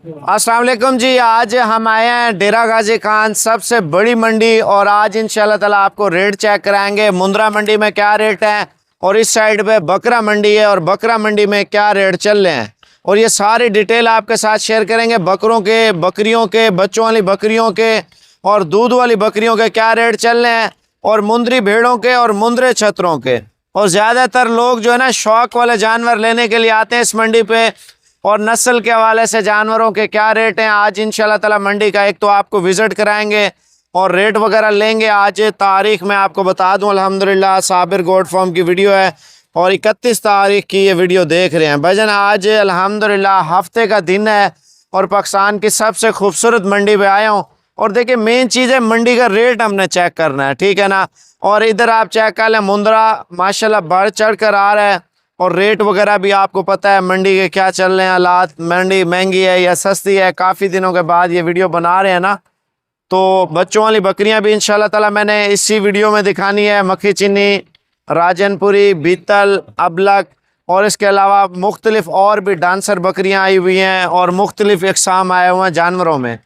अस्सलाम वालेकुम जी। आज हम आए हैं डेरा गाजी खान, सबसे बड़ी मंडी, और आज इंशाल्लाह ताला आपको रेट चेक कराएंगे। मुंद्रा मंडी में क्या रेट है और इस साइड पे बकरा मंडी है और बकरा मंडी में क्या रेट चल रहे हैं, और ये सारी डिटेल आपके साथ शेयर करेंगे। बकरों के, बकरियों के, बच्चों वाली बकरियों के और दूध वाली बकरियों के क्या रेट चल रहे हैं, और मुंदरी भेड़ों के और मुंदरे छतरों के। और ज़्यादातर लोग जो है ना शौक वाले जानवर लेने के लिए आते हैं इस मंडी पे, और नस्ल के हवाले से जानवरों के क्या रेट हैं। आज इंशाल्लाह ताला मंडी का एक तो आपको विज़िट कराएंगे और रेट वगैरह लेंगे। आज तारीख मैं आपको बता दूं, अल्हम्दुलिल्लाह साबिर गोट फार्म की वीडियो है और 31 तारीख की ये वीडियो देख रहे हैं भाईजान। आज अल्हम्दुलिल्लाह हफ्ते का दिन है और पाकिस्तान की सबसे खूबसूरत मंडी पे आया हूँ। और देखिए मेन चीज़ है मंडी का रेट हमने चेक करना है, ठीक है ना। और इधर आप चेक कर लें, मुंद्रा माशाल्लाह बढ़ चढ़ कर आ रहा है और रेट वगैरह भी आपको पता है मंडी के क्या चल रहे हैं हालात। मंडी महंगी है या सस्ती है, काफ़ी दिनों के बाद ये वीडियो बना रहे हैं ना। तो बच्चों वाली बकरियां भी इंशाल्लाह ताला मैंने इसी वीडियो में दिखानी है। मक्खी चीनी, राजनपुरी, बीतल, अबलक, और इसके अलावा मुख्तलिफ और भी डांसर बकरियां आई हुई हैं और मुख्तलिफ इकसाम आए हुए हैं जानवरों में।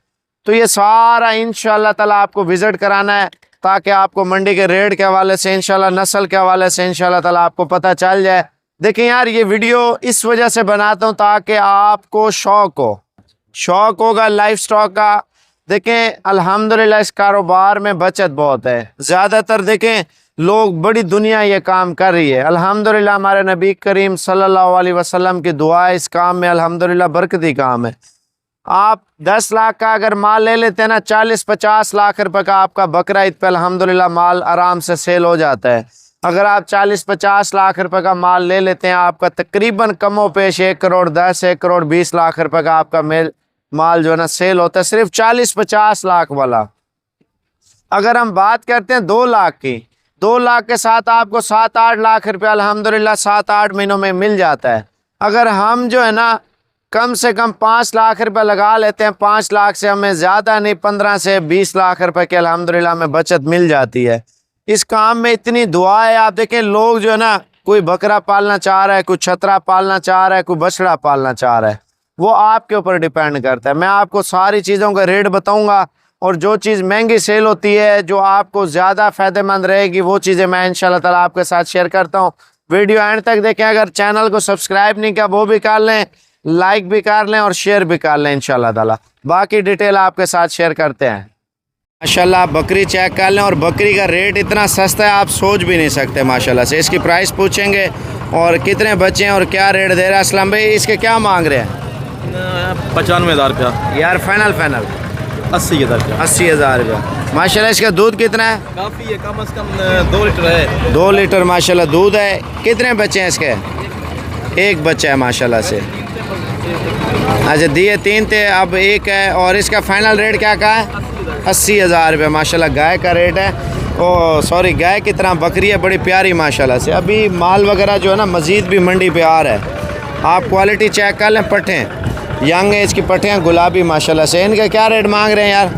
तो ये सारा इंशाल्लाह ताला आपको विज़िट कराना है ताकि आपको मंडी के रेट के हवाले से, इंशाल्लाह नस्ल के हवाले से इंशाल्लाह ताला आपको पता चल जाए। देखिए यार, ये वीडियो इस वजह से बनाता हूँ ताकि आपको शौक होगा लाइफ स्टॉक का। देखें अल्हम्दुलिल्लाह इस कारोबार में बचत बहुत है। ज़्यादातर देखें लोग, बड़ी दुनिया ये काम कर रही है अल्हम्दुलिल्लाह। हमारे नबी करीम सल्लल्लाहु अलैहि वसल्लम की दुआ है इस काम में, अल्हम्दुलिल्लाह बरकती काम है। आप 10 लाख का अगर माल ले लेते हैं ना, 40-50 लाख रुपए का आपका बकरा ईद पे अल्हम्दुलिल्लाह माल आराम से सेल हो जाता है। अगर आप 40-50 लाख रुपए का माल ले लेते हैं, आपका तकरीबन कमो पेश 1 करोड़ 10, 1 करोड़ 20 लाख रुपए का आपका माल जो है ना सेल होता है, सिर्फ 40-50 लाख वाला। अगर हम बात करते हैं 2 लाख की, 2 लाख के साथ आपको 7-8 लाख रुपया अल्हम्दुलिल्लाह 7-8 महीनों में मिल जाता है। अगर हम जो है ना कम से कम 5 लाख रुपए लगा लेते हैं, 5 लाख से हमें ज़्यादा नहीं 15 से 20 लाख रुपए की अल्हम्दुलिल्लाह में बचत मिल जाती है। इस काम में इतनी दुआ है। आप देखें लोग जो है ना, कोई बकरा पालना चाह रहा है, कोई छतरा पालना चाह रहा है, कोई बछड़ा पालना चाह रहा है, वो आपके ऊपर डिपेंड करता है। मैं आपको सारी चीज़ों का रेट बताऊंगा और जो चीज़ महंगी सेल होती है, जो आपको ज़्यादा फ़ायदेमंद रहेगी, वो चीज़ें मैं इंशाल्लाह ताला आपके साथ शेयर करता हूँ। वीडियो एंड तक देखें। अगर चैनल को सब्सक्राइब नहीं किया वो भी कर लें, लाइक भी कर लें और शेयर भी कर लें इंशाल्लाह ताला। बाकी डिटेल आपके साथ शेयर करते हैं। माशाल्लाह बकरी चेक कर लें, और बकरी का रेट इतना सस्ता है आप सोच भी नहीं सकते माशाल्लाह से। इसकी प्राइस पूछेंगे और कितने बच्चे हैं और क्या रेट दे रहा है। असलम भाई इसके क्या मांग रहे हैं? 95,000 रुपया यार फाइनल 80,000 रुपया। 80,000 रुपया। माशाल्लाह इसका दूध कितना है? काफ़ी है, कम से कम 2 लीटर है। 2 लीटर माशाल्लाह दूध है। कितने बच्चे हैं इसके? 1 बच्चा है माशाल्लाह से। अच्छा दिए 3 थे, अब 1 है। और इसका फाइनल रेट क्या कहा है? 80,000 रुपये माशाल्लाह गाय का रेट है। ओ सॉरी, गाय की तरह बकरी है, बड़ी प्यारी माशाल्लाह से। अभी माल वगैरह जो है ना मज़ीद भी मंडी पे आ रहा है। आप क्वालिटी चेक कर लें। पट्ठें यंग एज की पट्ठें हैं, गुलाबी माशाल्लाह से। इनके क्या रेट मांग रहे हैं यार?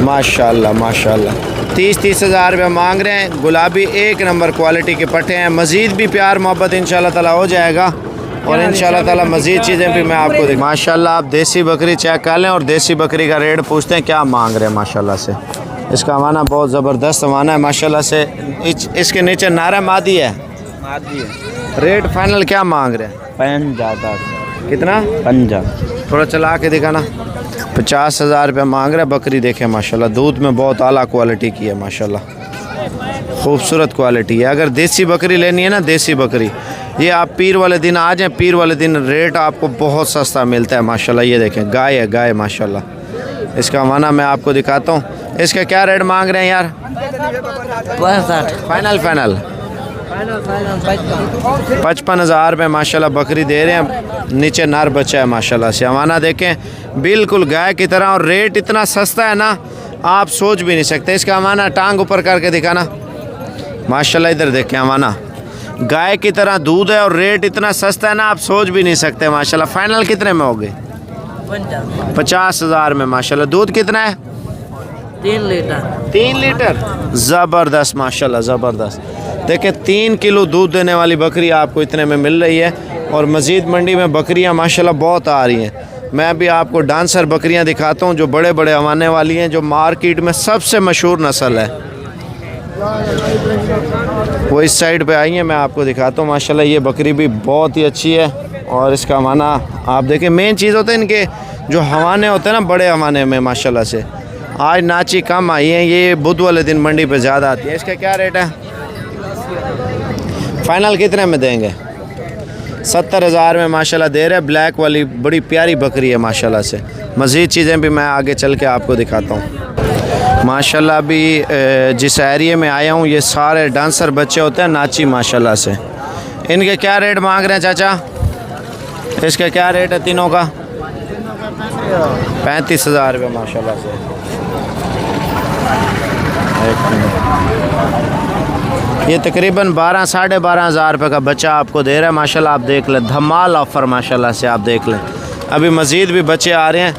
माशाल्लाह माशाल्लाह 30 हज़ार रुपये मांग रहे हैं। गुलाबी 1 नंबर क्वालिटी के पट्ठे हैं। मज़ीद भी प्यार मोहब्बत इंशाल्लाह ताला हो जाएगा और इंशाल्लाह ताला मज़ीद चीज़ें भी मैं आपको देख। माशाल्लाह आप देसी बकरी चेक कर लें और देसी बकरी का रेट पूछते हैं क्या मांग रहे हैं माशाल्लाह से। इसका वाना बहुत ज़बरदस्त वाना है माशाल्लाह से। इसके नीचे नारा मादी है। रेट फाइनल क्या मांग रहे हैं? 50,000। कितना? 50। थोड़ा चला के दिखाना। 50,000 रुपये मांग रहे हैं। बकरी देखें माशाल्लाह, दूध में बहुत आला क्वालिटी की है माशाल्लाह, खूबसूरत क्वालिटी है। अगर देसी बकरी लेनी है ना, देसी बकरी, ये आप पीर वाले दिन आ जाएँ, पीर वाले दिन रेट आपको बहुत सस्ता मिलता है माशाल्लाह। ये देखें गाय है, गाय माशाल्लाह। इसका माना मैं आपको दिखाता हूँ। इसका क्या रेट मांग रहे हैं यार? 62। फाइनल 55,000 रुपये माशाल्लाह बकरी दे रहे हैं। नीचे नर बच्चा है माशाल्लाह से। हमारा देखें बिल्कुल गाय की तरह, और रेट इतना सस्ता है ना आप सोच भी नहीं सकते। इसका हमारा टांग ऊपर करके दिखाना माशाल्लाह। इधर देखें हमारा गाय की तरह दूध है और रेट इतना सस्ता है ना आप सोच भी नहीं सकते माशाल्लाह। फाइनल कितने में हो गए? 50,000 में माशाल्लाह। दूध कितना है? 3 लीटर। ज़बरदस्त माशाल्लाह ज़बरदस्त। देखिए 3 किलो दूध देने वाली बकरी आपको इतने में मिल रही है। और मज़ीद मंडी में बकरियां माशाल्लाह बहुत आ रही हैं। मैं अभी आपको डांसर बकरियां दिखाता हूं जो बड़े बड़े हवाने वाली हैं, जो मार्केट में सबसे मशहूर नस्ल है। वो इस साइड पे आई है, मैं आपको दिखाता हूँ। माशाल्लाह ये बकरी भी बहुत ही अच्छी है और इसका हवाना आप देखें। मेन चीज़ होता है इनके जो हवाने होते हैं ना, बड़े हवाने में माशाल्लाह से। आज नाची कम आई हैं, ये बुध वाले दिन मंडी पे ज़्यादा आती है। इसका क्या रेट है? फाइनल कितने में देंगे? 70,000 में माशाल्लाह दे रहे हैं। ब्लैक वाली बड़ी प्यारी बकरी है माशाल्लाह से। मज़ीद चीज़ें भी मैं आगे चल के आपको दिखाता हूँ। माशाल्लाह अभी जिस एरिया में आया हूँ ये सारे डांसर बच्चे होते हैं नाची माशाल्लाह से। इनके क्या रेट मांग रहे हैं चाचा? इसका क्या रेट है तीनों का? 35,000 रुपये माशाल्लाह से। ये तकरीबन 12 साढ़े 12,000 रुपये का बच्चा आपको दे रहा है माशाल्लाह। आप देख लें, धमाल ऑफ़र माशाल्लाह से। आप देख लें, अभी मज़ीद भी बच्चे आ रहे हैं।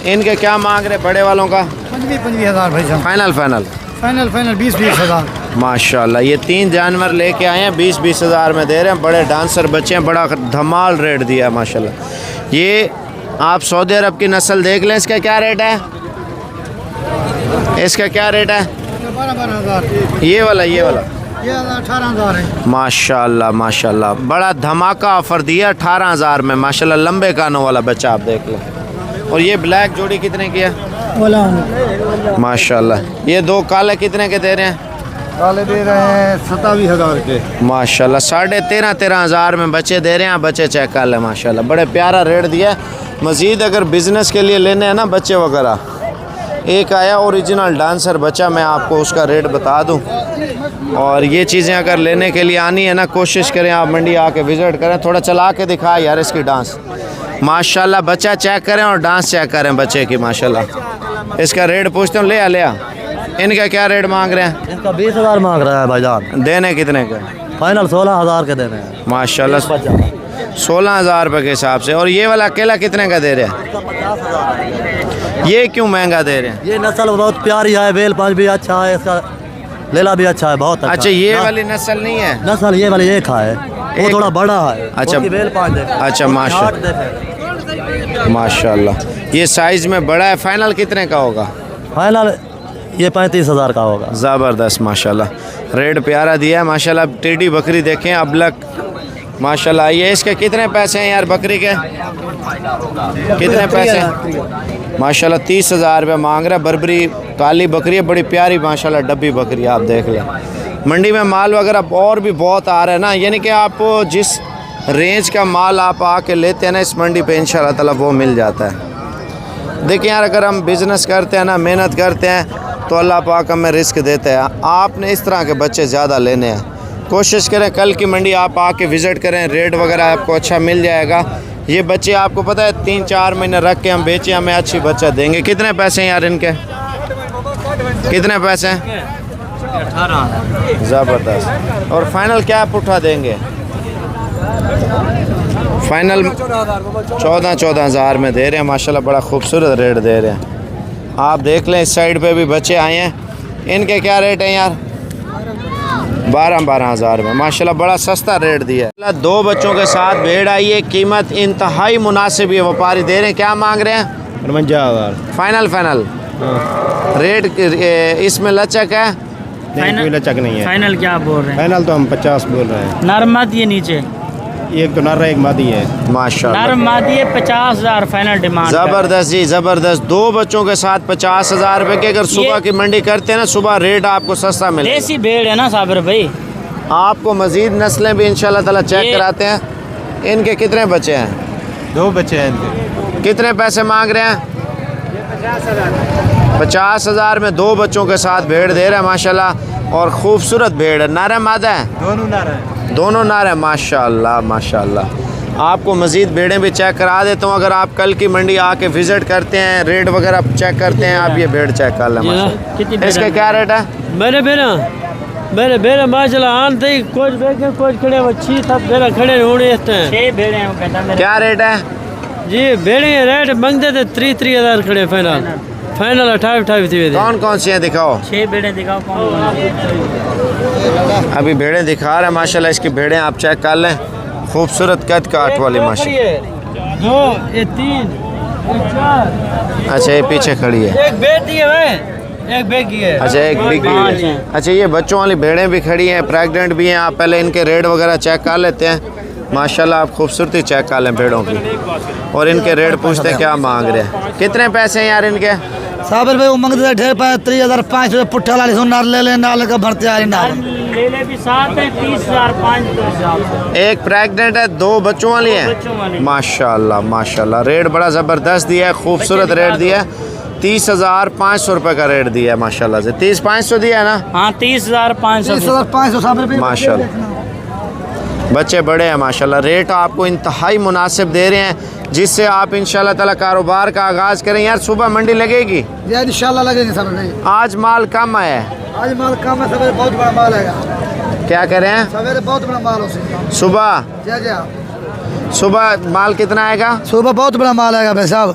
इनके क्या मांग रहे बड़े वालों का? 25,000 भाई साहब। फाइनल 20,000 माशाल्लाह। ये 3 जानवर लेके आए हैं, 20,000 में दे रहे हैं। बड़े डांसर बच्चे हैं, बड़ा धमाल रेट दिया है माशाल्लाह। ये आप सऊदी अरब की नस्ल देख लें। इसका क्या रेट है? इसका क्या रेट है? 12,000। ये वाला ये 18,000 है। माशाल्लाह माशाल्लाह, बड़ा धमाका ऑफ़र दिया 18,000 में माशाल्लाह। लंबे कानों वाला बच्चा आप देख लें। और ये ब्लैक जोड़ी कितने की है? माशाल्लाह। ये 2 काले कितने के दे रहे हैं? काले दे रहे हैं 27,000 के। माशाल्लाह 13,500 में बच्चे दे रहे हैं। बच्चे चेक कर लें माशाल्लाह, बड़े प्यारा रेट दिया है। मज़ीद अगर बिज़नेस के लिए लेने हैं ना बच्चे वगैरह, एक आया ओरिजिनल डांसर बच्चा, मैं आपको उसका रेट बता दूं। और ये चीज़ें अगर लेने के लिए आनी है ना, कोशिश करें आप मंडी आके विज़िट करें। थोड़ा चला के दिखाएं यार इसकी डांस माशाल्लाह। बच्चा चेक करें और डांस चेक करें बच्चे की माशाल्लाह। इसका रेट पूछते हूँ। ले आ इनका क्या रेट मांग रहे हैं? इनका 20,000 मांग रहा है भाईजान। देने कितने का? फाइनल 16,000 के देने हैं माशाल्लाह। 16,000 रुपये के हिसाब से। और ये वाला अकेला कितने का दे रहे हैं? ये क्यों महंगा दे रहे हैं? ये नस्ल बहुत प्यारी है, बेल पाँच भी अच्छा है, इसका लेला भी अच्छा है, बहुत अच्छा। ये वाली नस्ल नहीं है? नस्ल ये वाली एक है, वो थोड़ा बड़ा है। अच्छा बेल पाँच। अच्छा माशाल्लाह। ये साइज़ में बड़ा है। फाइनल कितने का होगा? फाइनल ये 35,000 का होगा। ज़बरदस्त माशाल्लाह, रेट प्यारा दिया है माशाल्लाह। टेढ़ी बकरी देखें अबलक माशाल्लाह। ये इसके कितने पैसे हैं यार बकरी के? कितने पैसे? माशाल्लाह 30,000 रुपये मांग रहा है। बर्बरी काली बकरी है, बड़ी प्यारी माशाल्लाह डब्बी बकरी। आप देख लें मंडी में माल वगैरह और भी बहुत आ रहा है ना, यानी कि आप जिस रेंज का माल आप आके लेते हैं ना इस मंडी पे इंशाल्लाह ताला वो मिल जाता है। देखिए यार, अगर हम बिज़नेस करते हैं ना, मेहनत करते हैं तो अल्लाह पाक हमें रिस्क देता है। आपने इस तरह के बच्चे ज़्यादा लेने हैं। कोशिश करें कल की मंडी आप आके विज़िट करें, रेट वगैरह आपको अच्छा मिल जाएगा। ये बच्चे आपको पता है 3-4 महीने रख के हम बेचे, हमें अच्छी बच्चा देंगे। कितने पैसे हैं यार इनके? कितने पैसे हैं? 18। ज़बरदस्त। और फाइनल क्या आप उठा देंगे? फाइनल 14,000 में दे रहे हैं माशाल्लाह। बड़ा खूबसूरत रेट दे रहे हैं। आप देख लें इस साइड पे भी बच्चे आए हैं। इनके क्या रेट हैं यार? 12,000 में माशाल्लाह। बड़ा सस्ता रेट दिया है। 2 बच्चों के साथ भेड़ आई है। कीमत इंतहाई मुनासिब है। व्यापारी दे रहे हैं, क्या मांग रहे हैं? 52,000। फाइनल रेट इसमें लचक है? नहीं, कोई लचक नहीं है। फाइनल क्या बोल रहे हैं? फाइनल तो हम 50 बोल रहे हैं। नर मादी है नीचे, एक तो नर है एक मादी है माशाल्लाह। नर मादी है 50,000 फाइनल डिमांड। ज़बरदस्त जी ज़बरदस्त। 2 बच्चों के साथ 50,000 रुपये के। अगर सुबह की मंडी करते हैं ना, सुबह रेट आपको सस्ता मिलेगा। देसी भेड़ है ना साबिर भाई। आपको मज़ीद नस्लें भी इंशाल्लाह ताला चेक कराते हैं। इनके कितने बच्चे हैं? 2 बच्चे हैं इनके। कितने पैसे मांग रहे हैं? 50,000 में 2 बच्चों के साथ भेड़ दे रहे हैं माशाल्लाह। और खूबसूरत भेड़ है। नर है मादा है? दोनों नर हैं। दोनों नर है माशाल्लाह माशाल्लाह। आपको मज़ीद भेड़ें भी चेक करा देता हूँ। अगर आप कल की मंडी आके विज़िट करते हैं, रेट वगैरह चेक करते हैं, आप ये भेड़ चेक कर लें माशाल्लाह। इसका क्या रेट है? मेरे बेरे माशाल्लाह आन थे कुछ बेके कुछ खड़े अच्छी तब बेरा खड़े होने हैं। 6 भेड़े हैं वो कहता मेरे। क्या रेट है जी? बेड़े रेट मांगते थे 3,000 खड़े। फाइनल 28 थी। कौन कौन सी हैं दिखाओ? 6 भेड़े दिखाओ कौन? अभी भेड़ें दिखा रहे हैं माशाल्लाह। इसकी भेड़ें आप चेक कर लें, खूबसूरत कद काट वाली माशाल्लाह। 2 ये 3 अच्छा ये पीछे खड़ी है। एक बेटी है भाई, एक बेटी है। अच्छा एक बिग है। अच्छा ये बच्चों वाली भेड़ें भी खड़ी हैं, प्रेग्नेंट भी हैं। आप पहले इनके रेट वगैरह चेक कर लेते हैं। माशाल्लाह आप खूबसूरती चेक कर लें भेड़ों की, और इनके रेट पूछते हैं क्या मांग रहे हैं। कितने पैसे हैं यार इनके? साबिर भाई वो मंगते ढेर 3,500 पुट्ठा लाली सो नार ले नाल का भरते आ रही नाल ले ले भी साथ है 30,500। एक प्रेग्नेंट है, 2 बच्चों वाली बच्चों है। वाली। माशाल्लाह माशाल्लाह, रेट बड़ा ज़बरदस्त दिया है, खूबसूरत रेट दिया है। 30,500 रुपये का रेट दिया है माशाल्लाह से। 30,500 दिया है ना? हाँ 30,500। 30,500 साबिर भाई माशाल्लाह बच्चे बड़े हैं माशाल्लाह। रेट आपको इंतहाई मुनासिब दे रहे हैं, जिससे आप इंशाल्लाह ताला कारोबार का आगाज़ करें। यार सुबह मंडी लगेगी? ये इंशाल्लाह लगेंगे साबिर भाई। आज माल कम आया है, आज माल कम है सवेरे, बहुत बड़ा माल है क्या करें? सवेरे, बहुत बड़ा माल हो सुबह सुबह माल कितना आएगा? सुबह बहुत बड़ा माल आएगा भाई साहब।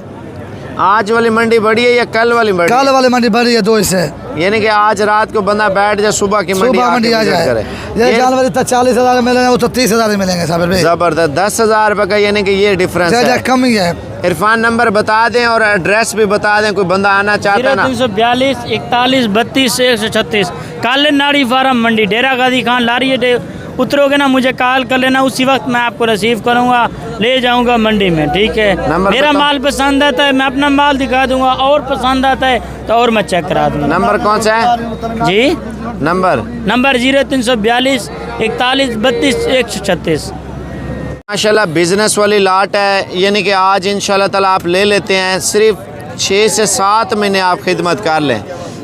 आज वाली मंडी बड़ी है या कल वाली बड़ी? कल वाली मंडी बड़ी है 2 हिस्से, यानी कि आज रात को बंदा बैठ जाए, सुबह की मंडी सुबह मंडी आ आके जाए। करे। ये जानवर इतना 40,000 मिलेंगे, वो तो 30,000 मिलेंगे साबिर भाई। जबरदस्त, 10,000 रुपये का, यानी कि ये डिफरेंस है। कम ही है। इरफान नंबर बता दें और एड्रेस भी बता दें, कोई बंदा आना चाहता है ना। 0342 41 32 136 काले नाड़ी फार्म मंडी डेरा गाजी खान लारी उतरोगे ना, मुझे कॉल कर लेना, उसी वक्त मैं आपको रिसीव करूंगा, ले जाऊंगा मंडी में। ठीक है, मेरा माल पसंद आता है मैं अपना माल दिखा दूंगा, और पसंद आता है तो और मैं चेक करा दूंगा। नंबर कौन सा है जी? नंबर 0342 41 32 136। माशाल्लाह बिजनेस वाली लाट है, यानी कि आज इंशाल्लाह ताला आप ले लेते हैं। सिर्फ 6 से 7 महीने आप खिदमत कर लें,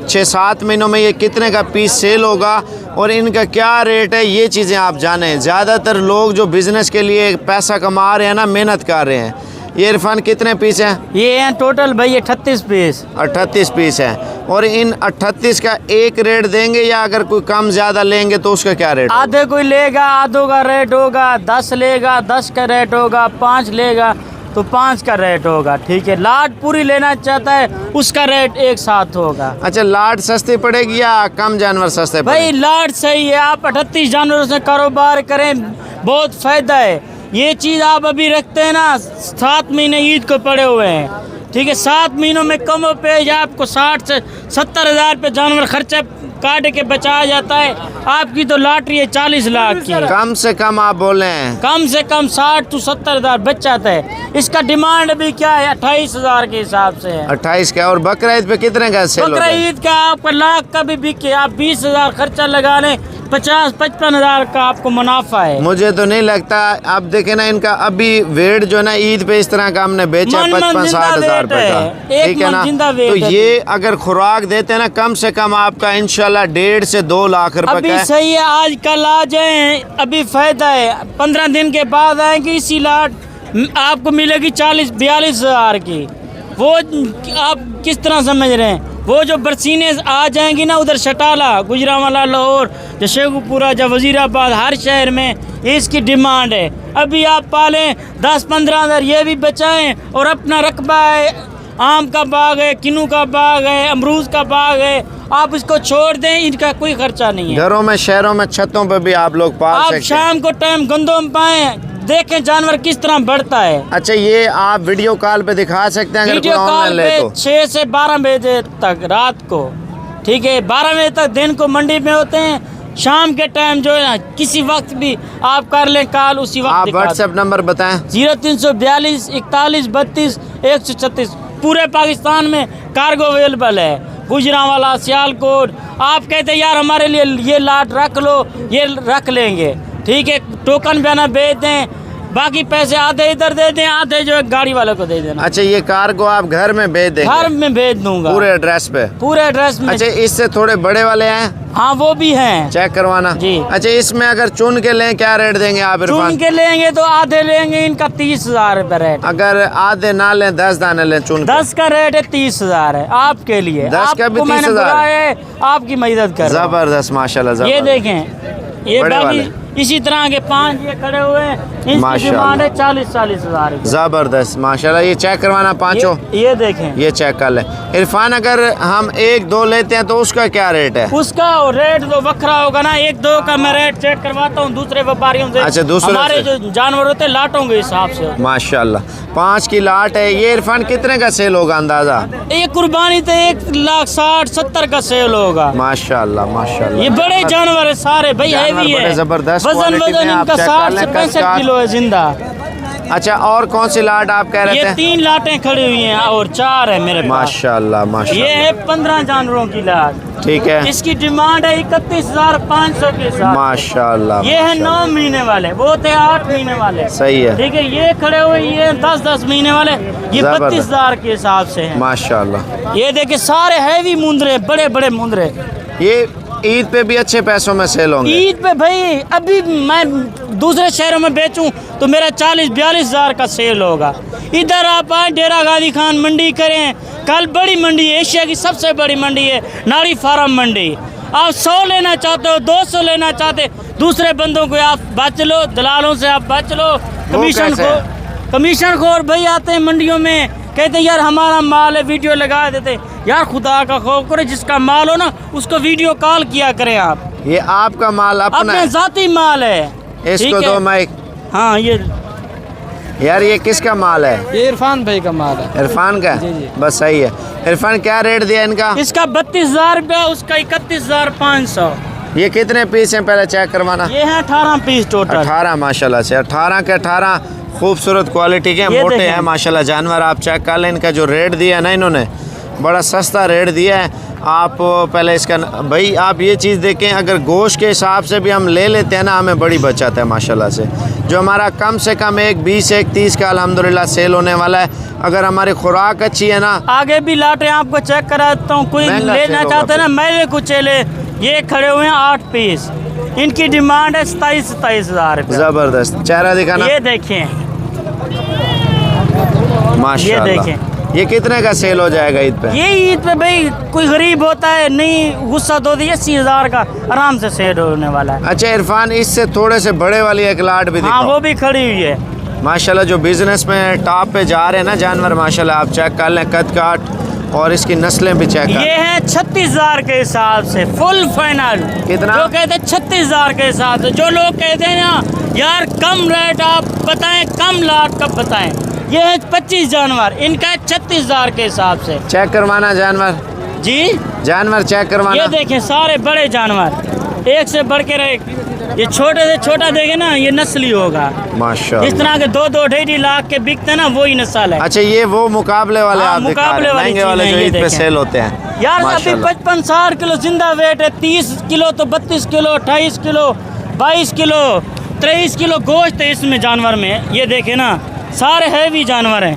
6-7 महीनों में ये कितने का पीस सेल होगा और इनका क्या रेट है, ये चीज़ें आप जानें। ज़्यादातर लोग जो बिज़नेस के लिए पैसा कमा रहे हैं ना, मेहनत कर रहे हैं। ये इरफान कितने पीस हैं? ये हैं टोटल भाई 38 पीस। 38 पीस हैं, और इन 38 का एक रेट देंगे, या अगर कोई कम ज़्यादा लेंगे तो उसका क्या रेट? आधे कोई लेगा, आधों का रेट होगा 10 लेगा 10 का रेट होगा, 5 लेगा तो 5 का रेट होगा। ठीक है, लाट पूरी लेना चाहता है उसका रेट एक साथ होगा। अच्छा, लाट सस्ती पड़ेगी या कम जानवर सस्ते भाई पड़ेंगे? लाट सही है, आप 38 जानवरों से कारोबार करें, बहुत फायदा है। ये चीज़ आप अभी रखते हैं ना, 7 महीने ईद को पड़े हुए हैं। ठीक है, 7 महीनों में कम पेज आपको 60 से 70 हज़ार पे जानवर खर्चा काट के बचाया जाता है। आपकी तो लॉटरी है 40 लाख की। कम से कम आप बोल रहे हैं? कम से कम 60 से 70 हज़ार बच जाता है। इसका डिमांड अभी क्या है? 28,000 के हिसाब से है। 28 का। और बकरा ईद पे कितने का सेल होता बकरा है? ईद का आपका लाख का भी बिके, आप 20,000 खर्चा लगा लें, 50-55 हज़ार का आपको मुनाफा है। मुझे तो नहीं लगता। आप देखे ना, इनका अभी वेट जो है ना, ईद पे इस तरह का हमने बेचा मन 55-60 हज़ार रुपए का। एक ठीक है मन ना? जिंदा तो वेट है। ये अगर खुराक देते हैं ना, कम से कम आपका इंशाल्लाह 1.5 से 2 लाख रुपए अभी का है। सही है, आज कल आ जाए, अभी फायदा है। 15 दिन के बाद आएंगे, इसी लाट आपको मिलेगी 40-42 हज़ार की। वो आप किस तरह समझ रहे हैं? वो जो बरसीने आ जाएंगी ना, उधर शटाला, गुजरांवाला, लाहौर, शेखुपुरा, वजीराबाद, हर शहर में इसकी डिमांड है। अभी आप पालें 10-15 हज़ार, ये भी बचाएं, और अपना रकबा है, आम का बाग है, किन्नू का बाग है, अमरूद का बाग है, आप इसको छोड़ दें, इनका कोई खर्चा नहीं है। घरों में, शहरों में, छतों पे भी आप लोग पाल आप सकते हैं। शाम को टाइम गंदम पाएं, देखें जानवर किस तरह बढ़ता है। अच्छा, ये आप वीडियो कॉल पे दिखा सकते हैं अगर कोई वीडियो ऑनलाइन कॉल ले पे तो? 6 से 12 बजे तक रात को। ठीक है, 12 बजे तक दिन को मंडी में होते हैं, शाम के टाइम जो है ना, किसी वक्त भी आप कर लें कॉल, उसी वक्त आप दिखा व्हाट्सएप नंबर बताएं। 0342 41 32 136। पूरे पाकिस्तान में कार्गो अवेलेबल है, गुजरांवाला, सियालकोट। आप कहते हैं यार हमारे लिए ये लाट रख लो, ये रख लेंगे। ठीक है, टोकन भी ना भेज दें, बाकी पैसे आधे इधर दे दें, आधे जो है गाड़ी वाले को दे देना। अच्छा, ये कार को आप घर में भेज देंगे? घर में भेज दूंगा, पूरे एड्रेस पे? पूरे एड्रेस में। अच्छा, इससे थोड़े बड़े वाले हैं? हाँ वो भी हैं, चेक करवाना जी। अच्छा, इसमें अगर चुन के लें, क्या रेट देंगे आप इरफान? चुन के लेंगे तो आधे लेंगे, इनका 30,000 रुपये रेट। अगर आधे ना लें, 10 दाने लें चुन के? 10 का रेट है 30,000 है आपके लिए। 10 का भी आपको मैंने 30,000 बुलाया है, आपकी मदद कर रहा हूं। जबरदस्त, माशाल्लाह ये जबरदस्त। देखें, ये बड़े बाकी वाले। इसी तरह के 5 ये खड़े हुए हैं, इसकी माशाल्लाह। डिमांड है 40-40 हज़ार की। ज़बरदस्त माशाल्लाह। ये चेक करवाना पाँचों, ये देखें, ये चेक कर ले। इरफान अगर हम 1-2 लेते हैं तो उसका क्या रेट है? उसका रेट तो वखरा होगा ना। 1-2 का मैं रेट चेक करवाता हूँ दूसरे व्यापारियों से। अच्छा, दूसरे हमारे से। जो जानवर होते हैं लाटों के हिसाब से। माशाल्लाह 5 की लाट है। ये इरफान कितने का सेल होगा अंदाज़ा? एक कुर्बानी तो 1,60,70 का सेल होगा। माशाल्लाह माशाल्लाह। ये बड़े जानवर है सारे भाई, जानवर हैवी बड़े है। ज़बरदस्त वजन क्वालिटी में आप इनका चेक कर 60 लें, से 65 कद किलो है जिंदा। अच्छा, और कौन सी लाट आप कह रहे ये थे? 3 लाटें खड़ी हुई हैं और 4 है मेरे पास। माशाल्लाह ये माशाल्लाह। है 15 जानवरों की लाट। ठीक है इसकी डिमांड है 31,500 के साथ। माशाल्लाह। ये है 9 महीने वाले, वो थे 8 महीने वाले। सही है। ठीक है, ये खड़े हुए ये 10-10 महीने वाले, ये जबरदस्त। 32,000 के हिसाब से हैं। माशाल्लाह। ये देखिए सारे हैवी मुंदरे, बड़े बड़े मुंदरे। ये ईद पे भी अच्छे पैसों में सेल होंगे। ईद पे भाई अभी मैं दूसरे शहरों में बेचूं तो मेरा 40-42 हज़ार का सेल होगा। इधर आप आए डेरा गाजी खान मंडी करें, कल बड़ी मंडी है, एशिया की सबसे बड़ी मंडी है नाड़ी फार्म मंडी। आप 100 लेना चाहते हो, 200 लेना चाहते, दूसरे बंदों को आप बच लो, दलालों से आप बच लो। कमीशन खोर भाई आते हैं मंडियों में, कहते हैं यार हमारा माल है, वीडियो लगा देते। यार खुदा का खौफ करो, जिसका माल हो ना उसको वीडियो कॉल किया करें आप। ये आपका माल अपना अपने है? जाती माल है। इसको ठीक है? दो माइक। हाँ ये यार ये किसका माल है? ये इरफान भाई का माल है। इरफान का? बस सही है। इरफान क्या रेट दिया इनका? इसका 32,000 रुपया, उसका 31,500। ये कितने पीस हैं पहले चेक करवाना? ये है 18 पीस टोटल। 18 माशाल्लाह से 18 के 18 खूबसूरत क्वालिटी के ये मोटे देखें। हैं माशाल्लाह जानवर। आप चेक कर लें, इनका जो रेट दिया है ना इन्होंने बड़ा सस्ता रेट दिया है। आप पहले इसका भाई आप ये चीज़ देखें, अगर गोश्त के हिसाब से भी हम ले लेते हैं ना हमें बड़ी बचत है माशाल्लाह से। जो हमारा कम से कम एक 20-30 का अल्हम्दुलिल्लाह सेल होने वाला है। अगर हमारी खुराक अच्छी है ना। आगे भी लाटें आपको चेक कराता हूँ, कोई महंगा लेना सेल चाहते हैं होगा ना मेरे कुछ ले। ये खड़े हुए हैं 8 पीस, इनकी डिमांड है 27-27 हज़ार। ज़बरदस्त। चेहरा दिखाना। ये देखें, माशाल्लाह। ये देखें। ये कितने का सेल हो जाएगा ईद पे? ये ईद पे भाई कोई गरीब होता है नहीं गुस्सा दो दिए 80,000 का आराम से सेल होने वाला है। अच्छा इरफान, इससे थोड़े से बड़े वाली एक लाट भी हाँ दिखाओ। वो भी खड़ी हुई है माशाल्लाह। जो बिजनेस में टॉप पे जा रहे हैं ना जानवर माशाल्लाह, आप चेक कर लें कद काट और इसकी नस्लें भी चेक कर। ये है 36,000 के हिसाब से फुल फाइनल। कितना? जो कहते हैं 36,000 के हिसाब से। जो लोग कहते हैं ना यार कम रेट आप बताएं, कम लाट कब बताएं, ये है 25 जानवर, इनका 36,000 के हिसाब से। चेक करवाना जानवर। जी जानवर चेक करवाना। ये देखें सारे बड़े जानवर, एक से बढ़ के रहे। ये छोटे से छोटा देखे ना, ये नस्ली होगा। माशाल्लाह। इस तरह के 2-2-2.5 लाख के बिकते हैं ना, वही नस्ल है। अच्छा ये वो मुकाबले वाले हाँ, आप दिखा रहे मुकाबले हैं, वाली महंगे वाले चीज़ें जो ये ईद पे देखें। सेल होते हैं यार अभी माशाल्लाह। 55-60 किलो जिंदा वेट है, 30 किलो तो 32 किलो, 28 किलो, 22 किलो, 23 किलो गोश्त है इसमें जानवर में। ये देखे ना सारे हैवी जानवर हैं,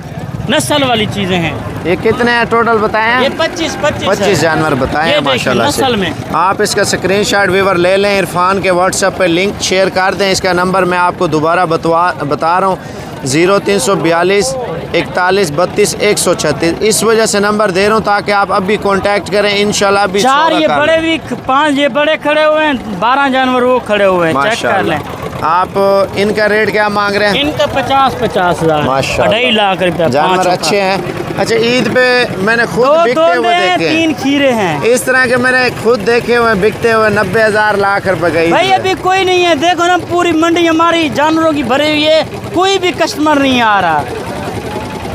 नस्ल वाली चीजें हैं। ये कितने हैं टोटल बताएं? ये 25 जानवर बताएं ये देखिए, माशाल्लाह से। नस्ल में। आप इसका स्क्रीनशॉट व्यूअर ले लें, इरफान के व्हाट्सएप पे लिंक शेयर कर दें। इसका नंबर मैं आपको दोबारा बता रहा हूँ 0342 41 32 136। इस वजह से नंबर दे रहा हूँ ताकि आप अभी कांटेक्ट करें इंशाल्लाह। अभी 4 ये बड़े भी, 5 ये बड़े खड़े हुए हैं, 12 जानवर वो खड़े हुए हैं, चेक कर लें। आप इनका रेट क्या मांग रहे हैं? इनका 50 हज़ार, माशाल्लाह। 2.5 लाख रुपया। जानवर अच्छे हैं। अच्छा ईद पे मैंने खुद बिकते हुए देखे हैं। 3 खीरे हैं इस तरह के मैंने खुद देखे हुए बिकते हुए 90,000 लाख रुपए गई। भाई अभी कोई नहीं है, देखो ना पूरी मंडी हमारी जानवरों की भरी हुई है, कोई भी कस्टमर नहीं आ रहा।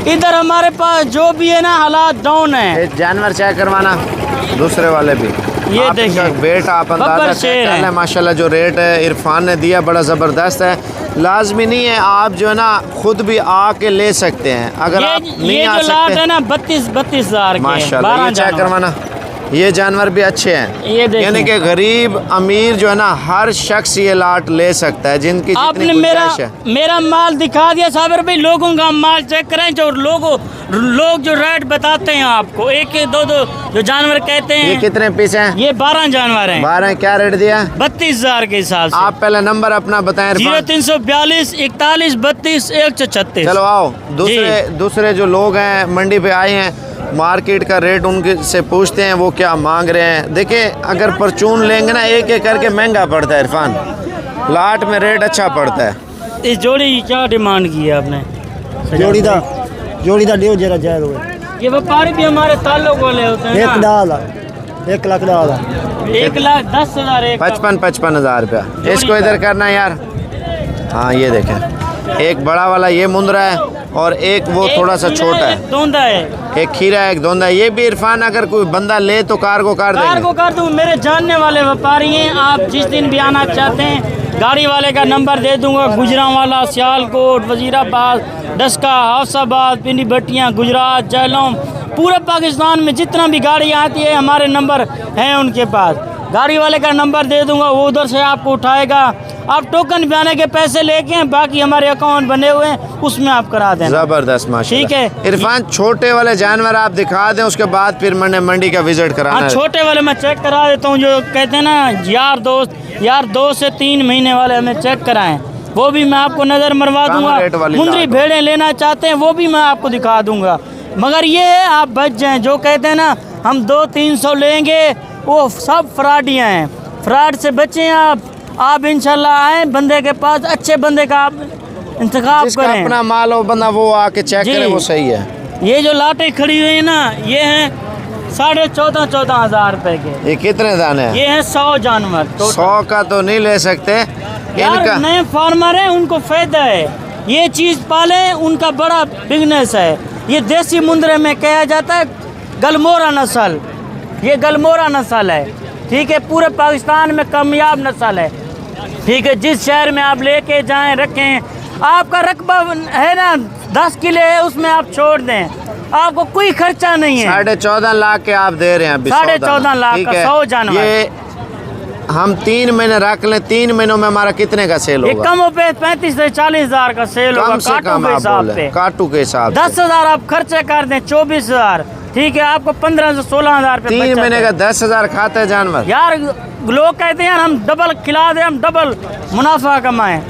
इधर हमारे पास जो भी है ना हालात डाउन है। जानवर चेक करवाना दूसरे वाले भी। ये आप देखिए, इनका वेट आप अंदाजा बब्बर चेक शेर कर है। लें। माशाल्लाह जो रेट है इरफान ने दिया बड़ा ज़बरदस्त है। लाजमी नहीं है, आप जो है ना खुद भी आके ले सकते हैं अगर आप नहीं ये आ जो लाट सकते। है ना 32 हज़ार के, माशाल्लाह 12 ये चेक जानवर। करवाना। ये जानवर भी अच्छे हैं। ये देखिए। यानी कि गरीब अमीर जो है ना हर शख्स ये लाट ले सकता है जिनकी आपने जितनी गुंजाइश है। मेरा माल दिखा दिया साबिर भाई, लोगों का माल चेक करें। जो लोग जो रेट बताते हैं आपको, एक 2 जो जानवर कहते ये हैं। कितने पीस हैं? ये 12 जानवर हैं। 12 क्या रेट दिया? 32,000 के हिसाब से। आप पहले नंबर अपना बताएं इरफान। 0342 41 32 136। चलो आओ, दूसरे जो लोग हैं मंडी पे आए हैं, मार्केट का रेट उनके से पूछते हैं वो क्या मांग रहे हैं। देखिए अगर परचून लेंगे ना एक एक करके महंगा पड़ता है इरफान, लाट में रेट अच्छा पड़ता है। इस जोड़ी की क्या डिमांड की है आपने? जोड़ी दा दियो जरा जाए रो ये व्यापारी भी हमारे ताल्लुक वाले होते हैं एक ना। डाला 1,10,000 1,10,000 एक 55,000 रुपया। इसको इधर करना है यार। हाँ ये देखें, एक बड़ा वाला ये मुंद्रा है और एक वो थोड़ा सा छोटा है, एक धोंदा है, एक खीरा है, एक धोंदा है। ये भी इरफान अगर कोई बंदा ले तो कार को कर कार देंगे। को कर दूँ। मेरे जानने वाले व्यापारी हैं, आप जिस दिन भी आना चाहते हैं गाड़ी वाले का नंबर दे दूंगा। गुजरांवाला, सियालकोट, वजीराबाद, डस्का, हौसाबाद, पिंडी भट्टियाँ, गुजरात, जहलम, पूरे पाकिस्तान में जितना भी गाड़ी आती है हमारे नंबर हैं उनके पास। गाड़ी वाले का नंबर दे दूंगा, वो उधर से आपको उठाएगा। आप टोकन बयाने के पैसे लेके हैं, बाकी हमारे अकाउंट बने हुए हैं, उसमें आप करा दें। जबरदस्त माशाल्लाह। ठीक है इरफान, छोटे वाले जानवर आप दिखा दें, उसके बाद फिर मैंने मंडी का विजिट कराना हाँ, है। छोटे वाले मैं चेक करा देता हूँ। जो कहते हैं ना यार 2 से 3 महीने वाले हमें चेक कराएं, वो भी मैं आपको नज़र मरवा कम दूंगा। रेट वाली मुंद्री ला दो। भेड़ें लेना चाहते हैं वो भी मैं आपको दिखा दूंगा। मगर ये है आप बच जाएं। जो कहते हैं ना हम 200-300 लेंगे, वो सब फ्रॉडियाँ हैं। फ्रॉड से बचें आप इंशाल्लाह आए बंदे के पास, अच्छे बंदे का आप इंतखाब जिसका करें। अपना माल हो बंदा वो आके चेक जी। करे, वो सही है। ये जो लाटें खड़ी हुई है ना, ये हैं 14,500 रुपए के। ये कितने दाने हैं? ये है 100 जानवर। 100 का तो नहीं ले सकते यार इनका। नए फार्मर हैं, उनको फायदा है। ये चीज़ पालें, उनका बड़ा बिजनेस है। ये देसी मुंद्रे में कहा जाता है गलमोरा नस्ल। ये गलमोरा नस्ल है, ठीक है। पूरे पाकिस्तान में कामयाब नस्ल है, ठीक है। जिस शहर में आप लेके जाएं, रखें, आपका रकबा है ना 10 किले है, उसमें आप छोड़ दें, आपको कोई खर्चा नहीं है। 14.5 लाख के आप दे रहे हैं अभी। 14.5 लाख ठीक का है। 100 जानवर। ये हम 3 महीने रख लें, 3 महीनों में हमारा कितने का सेल ये होगा? कम पे 35 से 40 हज़ार का सेल होगा, कम से काटू कम के आप हिसाब बोले, पे। काटू के हिसाब से। 10,000 आप खर्चे कर दें, 24,000, ठीक है। आपको 15 से 16,000 पे 3 बचत महीने है। का 10,000 खाता है जानवर। यार लोग कहते हैं यार हम डबल खिला दें, हम डबल मुनाफा कमाएं।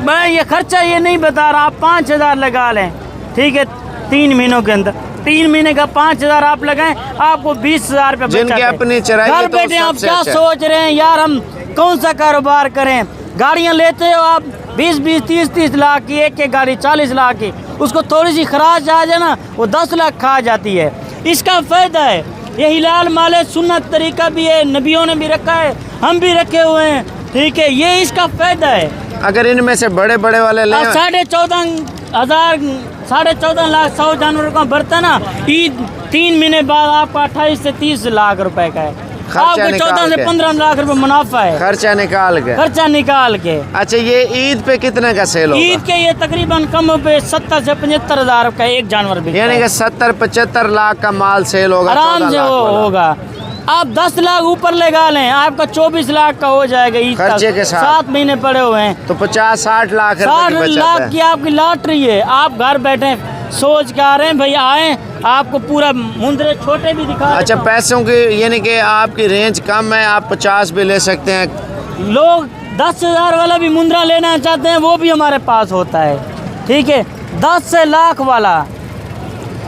मैं ये खर्चा ये नहीं बता रहा, आप 5,000 लगा लें, ठीक है। 3 महीनों के अंदर 3 महीने का 5,000 आप लगाएं, आपको 20,000 पे जिनकी अपनी चराई है घर तो बैठे आप सबसे क्या अच्छा है। सोच रहे हैं यार, हम कौन सा कारोबार करें? गाड़ियां लेते हो आप 20-20, 30-30 लाख की, एक गाड़ी 40 लाख की, उसको थोड़ी सी खराज आ जाए ना, वो 10 लाख खा जाती है। इसका फ़ायदा है। ये हिलाल माले सुन्नत तरीका भी है, नबियों ने भी रखा है, हम भी रखे हुए हैं, ठीक है। ये इसका फ़ायदा है। अगर इनमें से बड़े बड़े वाले लें, 14,500 लाख 100 जानवरों का बढ़ता ना, ईद 3 महीने बाद आपका 28 से 30 लाख रुपए का है। आपको 14 से 15 लाख रुपए मुनाफा है, खर्चा निकाल के। खर्चा निकाल के। अच्छा, ये ईद पे कितने का सेल होगा? ईद के ये तकरीबन कम पे 70 से 75 हज़ार का एक जानवर बिकता यानी है। कि 70-75 लाख का माल सेल होगा, आराम 14 से लाख वो वाला। होगा। आप 10 लाख ऊपर लगा लें, आपका 24 लाख का हो जाएगा ईद खर्चे तक। के साथ। 7 महीने पड़े हुए हैं, तो 50-60 लाख रुपए 60 की बचत लाख है। की आपकी लॉटरी है। आप घर बैठे सोच के आ रहे हैं, भाई आए, आपको पूरा मुंद्रे छोटे भी दिखा अच्छा, देता हूं। पैसों की यानी कि आपकी रेंज कम है, आप 50 भी ले सकते हैं। लोग 10,000 वाला भी मुंद्रा लेना चाहते हैं, वो भी हमारे पास होता है, ठीक है। 10 से लाख वाला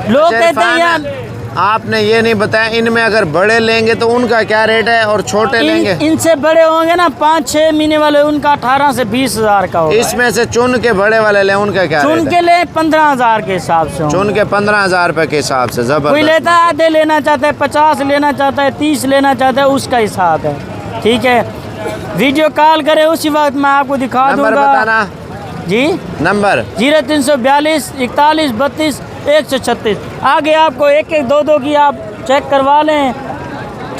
लोग अच्छा, कहते हैं इरफान, यार आपने ये नहीं बताया इनमें अगर बड़े लेंगे तो उनका क्या रेट है और छोटे लेंगे? इनसे बड़े होंगे ना 5-6 महीने वाले, उनका 18 से 20 हज़ार का होगा। इसमें से चुन के बड़े वाले लें, उनका क्या चुन रेट के है? ले 15,000 के हिसाब से होंगे। चुन के 15,000 रुपए के हिसाब से। कोई जबरदस्त। लेता है आधे लेना चाहता है, 50 लेना चाहता है, 30 लेना चाहता है, उसका हिसाब है, ठीक है। वीडियो कॉल करे उसी वक्त मैं आपको दिखा नंबर दूंगा बताना। जी। नंबर 0342 41 32 136। आगे आपको 1-1, 2-2 की आप चेक करवा लें,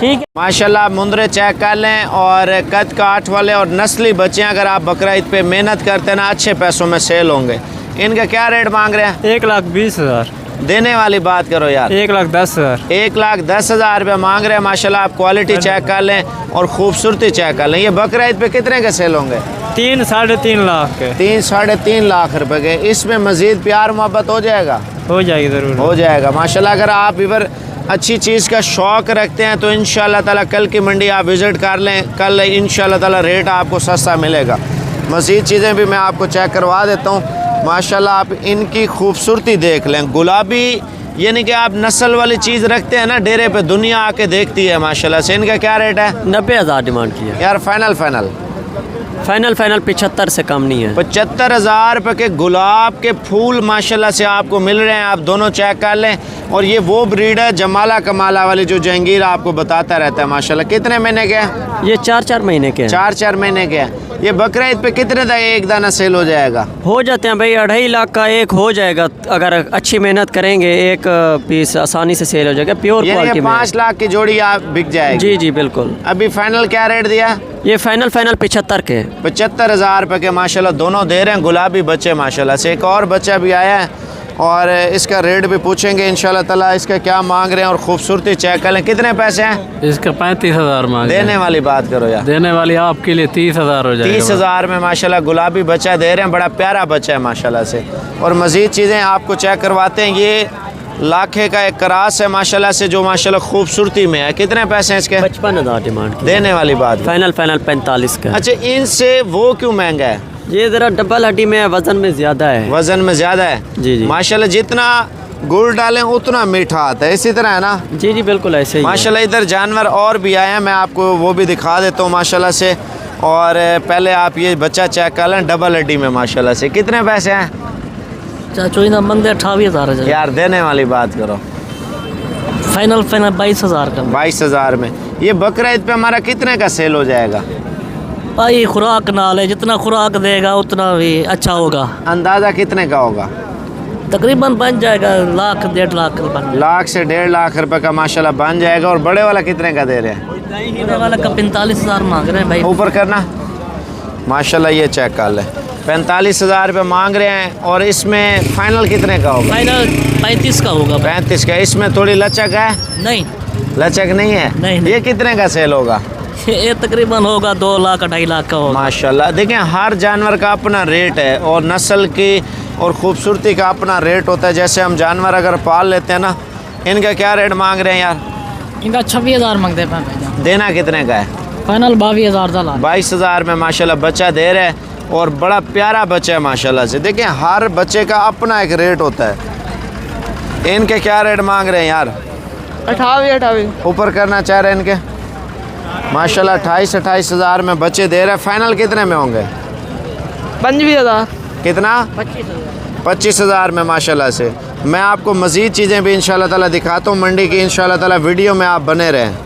ठीक है। माशाल्लाह, मुंद्रे चेक कर लें और कद काठ वाले और नस्ली बच्चे अगर आप बकरा ईद पे मेहनत करते हैं ना, अच्छे पैसों में सेल होंगे। इनका क्या रेट मांग रहे हैं? 1,20,000, देने वाली बात करो यार। 1,10,000। 1,10,000 रुपये मांग रहे हैं। माशाल्लाह, आप क्वालिटी चेक कर लें और खूबसूरती चेक कर लें। ये बकरा ईद पे कितने के सेल होंगे? 3-3.5 लाख के 3-3.5 लाख रुपए के। इसमें मज़ीद प्यार मोहब्बत हो जाएगा? हो जाएगी ज़रूर। हो जाएगा माशाल्लाह। अगर आप इधर अच्छी चीज़ का शौक़ रखते हैं तो इंशाल्लाह ताला कल की मंडी आप विज़िट कर लें। कल इंशाल्लाह ताला रेट आपको सस्ता मिलेगा। मज़ीद चीज़ें भी मैं आपको चेक करवा देता हूँ। माशाल्लाह, आप इनकी खूबसूरती देख लें। गुलाबी यानी कि आप नस्ल वाली चीज़ रखते हैं ना, डेरे पे दुनिया आके देखती है माशाल्लाह से। इनका क्या रेट है? 90,000 डिमांड की है। यार फाइनल फाइनल 75 से कम नहीं है। 75,000 रुपये के गुलाब के फूल माशाल्लाह से आपको मिल रहे हैं। आप दोनों चेक कर लें। और ये वो ब्रीड है जमाला कमाला वाली जो जहांगीर आपको बताता रहता है माशाल्लाह। कितने महीने के हैं? ये 4 महीने के हैं। 4 महीने के हैं। ये बकरा ईद पे कितने तक एक दाना सेल हो जाएगा? हो जाते हैं भाई, 2.5 लाख का एक हो जाएगा। अगर अच्छी मेहनत करेंगे एक पीस आसानी से सेल हो जाएगा। प्योर क्वालिटी में 5 लाख की जोड़ी आप बिक जाएगी। जी जी बिल्कुल। अभी फाइनल क्या रेट दिया? ये फाइनल 75 के 75,000 रुपये के माशाल्लाह दोनों दे रहे हैं। गुलाबी बच्चे माशाल्लाह से। एक और बच्चा भी आया है और इसका रेट भी पूछेंगे इंशाल्लाह ताला। इसका क्या मांग रहे हैं और खूबसूरती चेक कर लें। कितने पैसे हैं? इसका 35,000 मांग रहे हैं। देने वाली बात करो यार। देने वाली आपके लिए 30,000 हो जाएगा। 30,000 में माशाल्लाह गुलाबी बच्चा दे रहे हैं। बड़ा प्यारा बच्चा है माशाल्लाह से। और मज़ीद चीज़ें आपको चेक करवाते हैं। ये लाखे का एक करास है माशाल्लाह से जो माशाल्लाह खूबसूरती में है। कितने पैसे हैं इसके? 55,000 डिमांड की। देने वाली बात। फाइनल 45 का। अच्छा, इनसे वो क्यों महंगा है? ये ज़रा डबल हड्डी में है, वजन में ज़्यादा है। वजन में ज़्यादा है। जी जी माशाल्लाह जितना गुड़ डालें उतना मीठा आता है। इसी तरह है ना? जी जी बिल्कुल ऐसे ही है। माशाल्लाह इधर जानवर और भी आए हैं। मैं आपको वो भी दिखा देता हूँ माशाल्लाह से। और पहले आप ये बच्चा चेक कर लें डबल हड्डी में माशाल्लाह से। कितने पैसे हैं? चाचू ना मंगते 28,000 है यार देने वाली बात करो। फाइनल 22,000 का। 22,000 में ये बकरा ईद पे हमारा कितने का सेल हो जाएगा? भाई खुराक नाल है, जितना खुराक देगा उतना भी अच्छा होगा। अंदाज़ा कितने का होगा? तकरीबन बन जाएगा 1 लाख 1.5 लाख का बन। लाख से 1.5 लाख रुपए का माशाल्लाह बन जाएगा। और बड़े वाला कितने का दे रहे हैं? बड़े वाला का 45,000 मांग रहे हैं भाई। ऊपर करना माशाल्लाह। ये चेक कर ले 45,000 रुपये मांग रहे हैं। और इसमें फाइनल कितने का होगा? फाइनल 35 का होगा। 35 का। इसमें थोड़ी लचक है? नहीं लचक नहीं है। नहीं। ये कितने का सेल होगा? ये तकरीबन होगा 2 लाख 2.5 लाख का होगा। माशाल्लाह। देखें हर जानवर का अपना रेट है और नस्ल की और ख़ूबसूरती का अपना रेट होता है। जैसे हम जानवर अगर पाल लेते हैं ना, इनका क्या रेट मांग रहे हैं यार? इनका 26,000 मांगते हैं। देना कितने का है? फाइनल 22,000। 22,000 में माशाल्लाह बच्चा दे रहे हैं। और बड़ा प्यारा बच्चा है माशाल्लाह से। देखिए हर बच्चे का अपना एक रेट होता है। इनके क्या रेट मांग रहे हैं यार? 28। ऊपर करना चाह रहे हैं इनके माशाल्लाह। 28,000 में बच्चे दे रहे हैं। फाइनल कितने में होंगे? 25,000। कितना? 25,000 में माशाल्लाह से। मैं आपको मज़ीद चीज़ें भी इंशाल्लाह ताला दिखाता हूँ मंडी की। इंशाल्लाह ताला वीडियो में आप बने रहें।